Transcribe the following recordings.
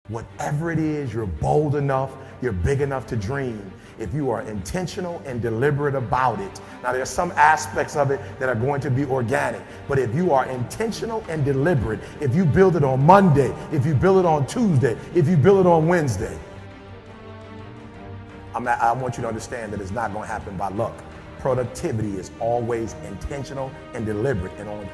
Whatever it is, you're bold enough, you're big enough to dream. If you are intentional and deliberate about it. Now, there's some aspects of it that are going to be organic, but if you are intentional and deliberate, if you build it on Monday, if you build it on Tuesday, if you build it on Wednesday, I want you to understand that it's not going to happen by luck. Productivity is always intentional and deliberate. And on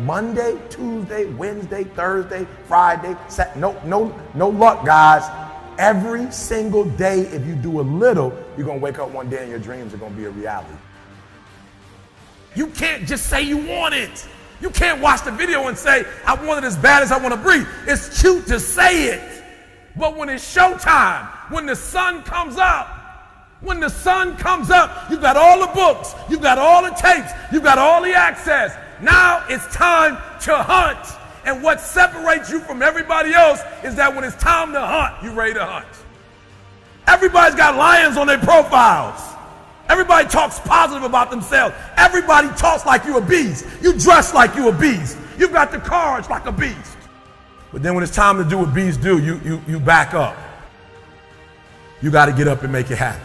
Monday, Tuesday, Wednesday, Thursday, Friday, no luck, guys. Every single day, if you do a little, you're going to wake up one day and your dreams are going to be a reality. You can't just say you want it. You can't watch the video and say, I want it as bad as I want to breathe. It's cute to say it. But when it's showtime, when the sun comes up, you've got all the books, you've got all the tapes, you've got all the access. Now it's time to hunt. And what separates you from everybody else is that when it's time to hunt, you're ready to hunt. Everybody's got lions on their profiles. Everybody talks positive about themselves. Everybody talks like you're a beast. You dress like you're a beast. You've got the courage like a beast. But then when it's time to do what beasts do, you back up. You got to get up and make it happen.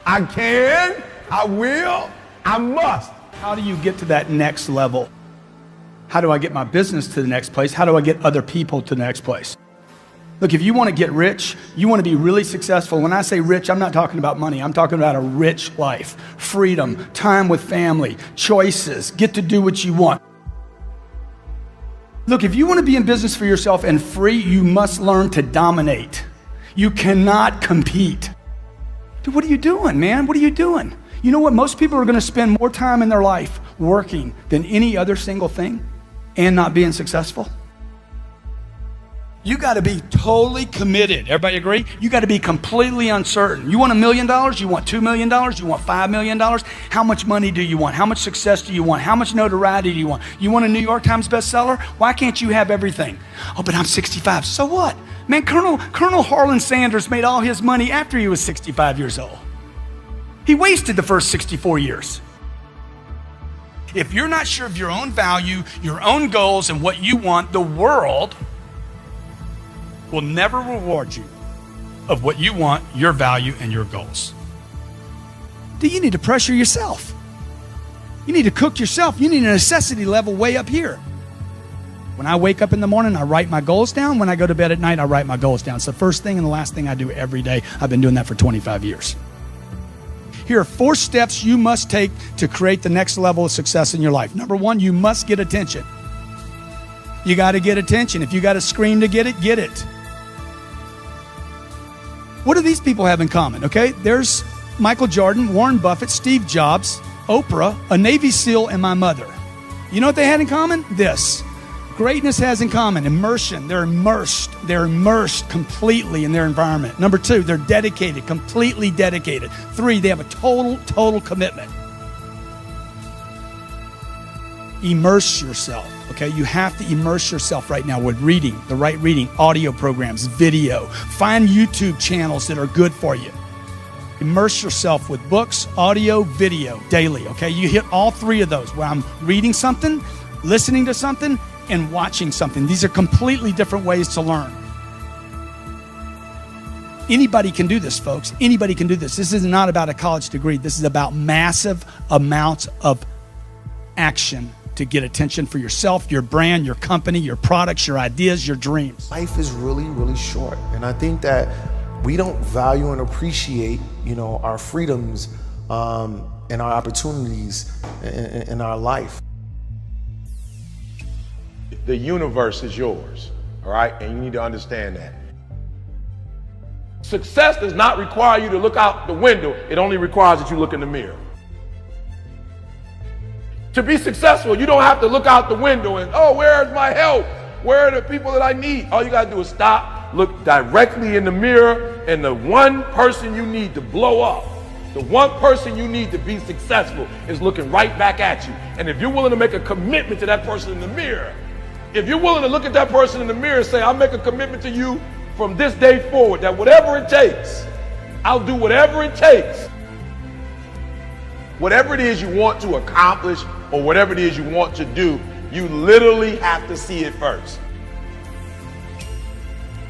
I can, I will, I must. How do you get to that next level? How do I get my business to the next place? How do I get other people to the next place? Look, if you want to get rich, you want to be really successful. When I say rich, I'm not talking about money. I'm talking about a rich life, freedom, time with family, choices, get to do what you want. Look, if you want to be in business for yourself and free, you must learn to dominate. You cannot compete. Dude, what are you doing, man? What are you doing? You know what? Most people are going to spend more time in their life working than any other single thing and not being successful. You got to be totally committed. Everybody agree? You got to be completely uncertain. You want $1 million? You want $2 million? You want $5 million? How much money do you want? How much success do you want? How much notoriety do you want? You want a New York Times bestseller? Why can't you have everything? Oh, but I'm 65. So what? Man, Colonel Harlan Sanders made all his money after he was 65 years old. He wasted the first 64 years. If you're not sure of your own value, your own goals, and what you want, the world will never reward you of what you want, your value, and your goals. You need to pressure yourself. You need to cook yourself. You need a necessity level way up here. When I wake up in the morning, I write my goals down. When I go to bed at night, I write my goals down. It's the first thing and the last thing I do every day. I've been doing that for 25 years. Here are 4 steps you must take to create the next level of success in your life. Number 1, you must get attention. You got to get attention. If you got to scream to get it, get it. What do these people have in common? Okay, there's Michael Jordan, Warren Buffett, Steve Jobs, Oprah, a Navy SEAL, and my mother. You know what they had in common? This. Greatness has in common immersion. They're immersed completely in their environment. Number 2, they're dedicated, completely dedicated. 3, they have a total commitment. Immerse yourself, okay? You have to immerse yourself right now with reading, the right reading, audio programs, video. Find YouTube channels that are good for you. Immerse yourself with books, audio, video daily, okay? You hit all 3 of those where I'm reading something, listening to something, and watching something. These are completely different ways to learn. Anybody can do this, folks. Anybody can do this. This is not about a college degree. This is about massive amounts of action to get attention for yourself, your brand, your company, your products, your ideas, your dreams. Life is really, really short. And I think that we don't value and appreciate, our freedoms and our opportunities in our life. The universe is yours, all right? And you need to understand that. Success does not require you to look out the window. It only requires that you look in the mirror. To be successful, you don't have to look out the window and, where's my help? Where are the people that I need? All you got to do is stop, look directly in the mirror, and the one person you need to blow up, the one person you need to be successful is looking right back at you. And if you're willing to make a commitment to that person in the mirror, if you're willing to look at that person in the mirror and say, I'll make a commitment to you from this day forward, that whatever it takes, I'll do whatever it takes. Whatever it is you want to accomplish or whatever it is you want to do, you literally have to see it first.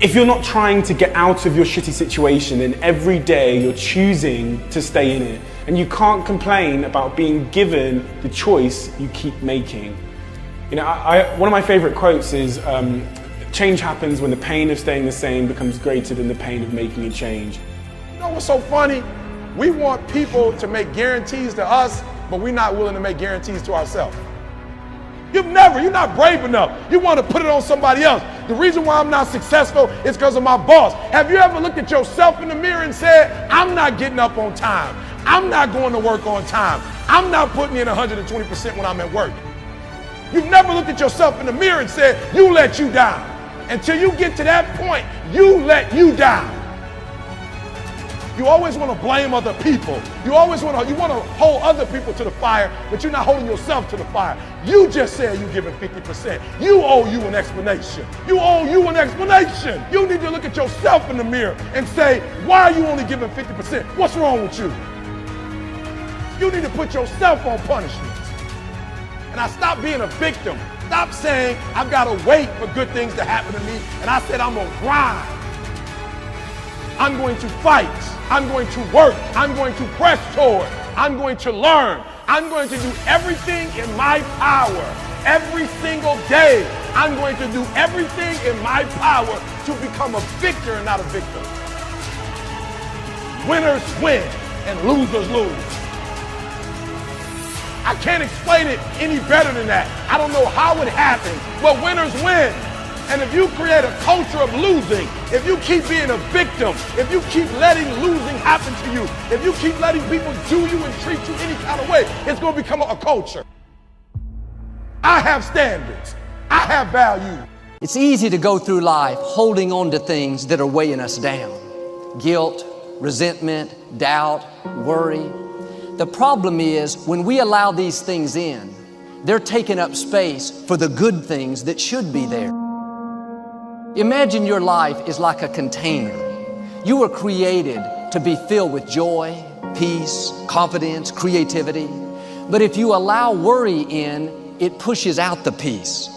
If you're not trying to get out of your shitty situation, then every day you're choosing to stay in it. And you can't complain about being given the choice you keep making. You know, one of my favorite quotes is, change happens when the pain of staying the same becomes greater than the pain of making a change. You know what's so funny? We want people to make guarantees to us, but we're not willing to make guarantees to ourselves. You're not brave enough. You want to put it on somebody else. The reason why I'm not successful is because of my boss. Have you ever looked at yourself in the mirror and said, I'm not getting up on time. I'm not going to work on time. I'm not putting in 120% when I'm at work. You've never looked at yourself in the mirror and said, you let you down. Until you get to that point, you let you down. You always want to blame other people. You want to hold other people to the fire, but you're not holding yourself to the fire. You just said you're giving 50%. You owe you an explanation. You need to look at yourself in the mirror and say, why are you only giving 50%? What's wrong with you? You need to put yourself on punishment. And I stopped being a victim. Stop saying, I've got to wait for good things to happen to me. And I said, I'm going to grind. I'm going to fight. I'm going to work. I'm going to press toward. I'm going to learn. I'm going to do everything in my power. Every single day, I'm going to do everything in my power to become a victor and not a victim. Winners win and losers lose. I can't explain it any better than that. I don't know how it happens, but winners win. And if you create a culture of losing, if you keep being a victim, if you keep letting losing happen to you, if you keep letting people do you and treat you any kind of way, it's going to become a culture. I have standards. I have value. It's easy to go through life holding on to things that are weighing us down. Guilt, resentment, doubt, worry. The problem is when we allow these things in, they're taking up space for the good things that should be there. Imagine your life is like a container. You were created to be filled with joy, peace, confidence, creativity. But if you allow worry in, it pushes out the peace.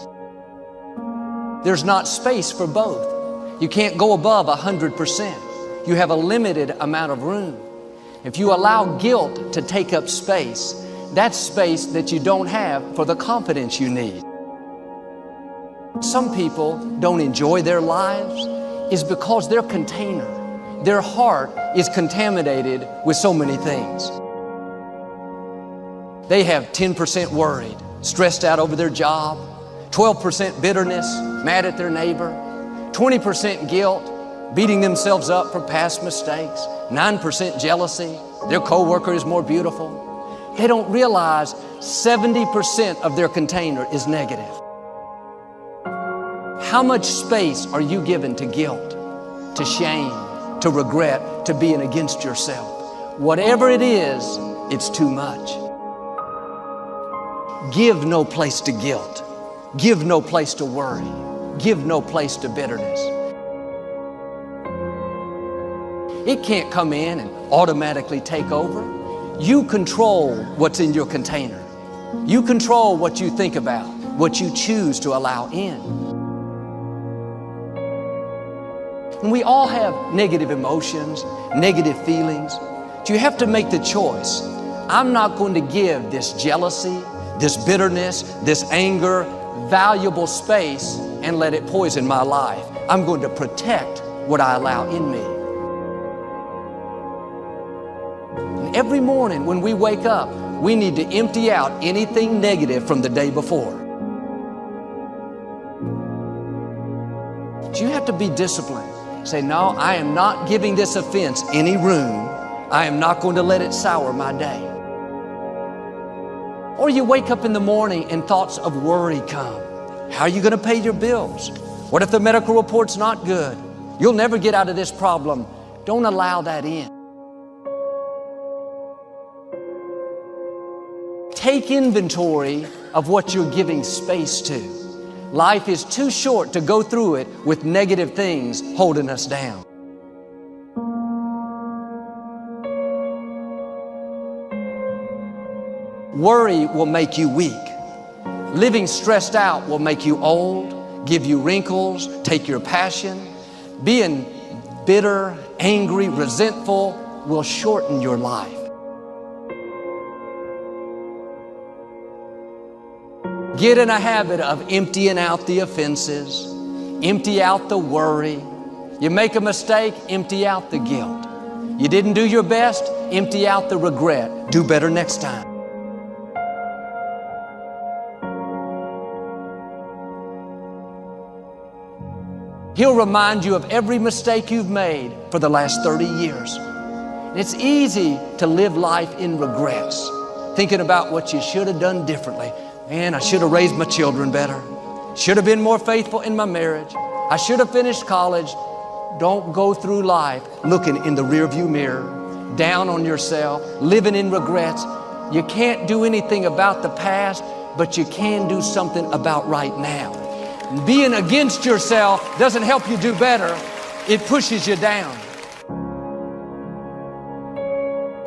There's not space for both. You can't go above 100%. You have a limited amount of room. If you allow guilt to take up space, that's space that you don't have for the confidence you need. Some people don't enjoy their lives is because their container, their heart is contaminated with so many things. They have 10% worried, stressed out over their job, 12% bitterness, mad at their neighbor, 20% guilt, beating themselves up for past mistakes, 9% jealousy, their coworker is more beautiful. They don't realize 70% of their container is negative. How much space are you given to guilt, to shame, to regret, to being against yourself? Whatever it is, it's too much. Give no place to guilt. Give no place to worry. Give no place to bitterness. It can't come in and automatically take over. You control what's in your container. You control what you think about, what you choose to allow in. And we all have negative emotions, negative feelings. But you have to make the choice. I'm not going to give this jealousy, this bitterness, this anger, valuable space and let it poison my life. I'm going to protect what I allow in me. And every morning when we wake up, we need to empty out anything negative from the day before. But you have to be disciplined. Say, no, I am not giving this offense any room. I am not going to let it sour my day. Or you wake up in the morning and thoughts of worry come. How are you going to pay your bills? What if the medical report's not good? You'll never get out of this problem. Don't allow that in. Take inventory of what you're giving space to. Life is too short to go through it with negative things holding us down. Worry will make you weak. Living stressed out will make you old, give you wrinkles, take your passion. Being bitter, angry, resentful will shorten your life. Get in a habit of emptying out the offenses, empty out the worry. You make a mistake, empty out the guilt. You didn't do your best, empty out the regret. Do better next time. He'll remind you of every mistake you've made for the last 30 years. It's easy to live life in regrets, thinking about what you should have done differently. Man, I should have raised my children better. Should have been more faithful in my marriage. I should have finished college. Don't go through life looking in the rearview mirror, down on yourself, living in regrets. You can't do anything about the past, but you can do something about right now. Being against yourself doesn't help you do better. It pushes you down.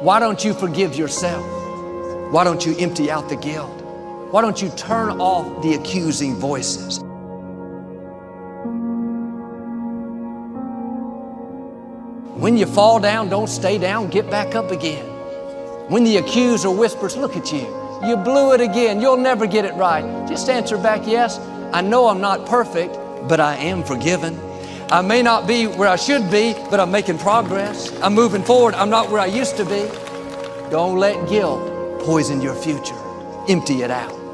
Why don't you forgive yourself? Why don't you empty out the guilt? Why don't you turn off the accusing voices? When you fall down, don't stay down, get back up again. When the accuser whispers, look at you, you blew it again, you'll never get it right. Just answer back, yes, I know I'm not perfect, but I am forgiven. I may not be where I should be, but I'm making progress. I'm moving forward, I'm not where I used to be. Don't let guilt poison your future. Empty it out.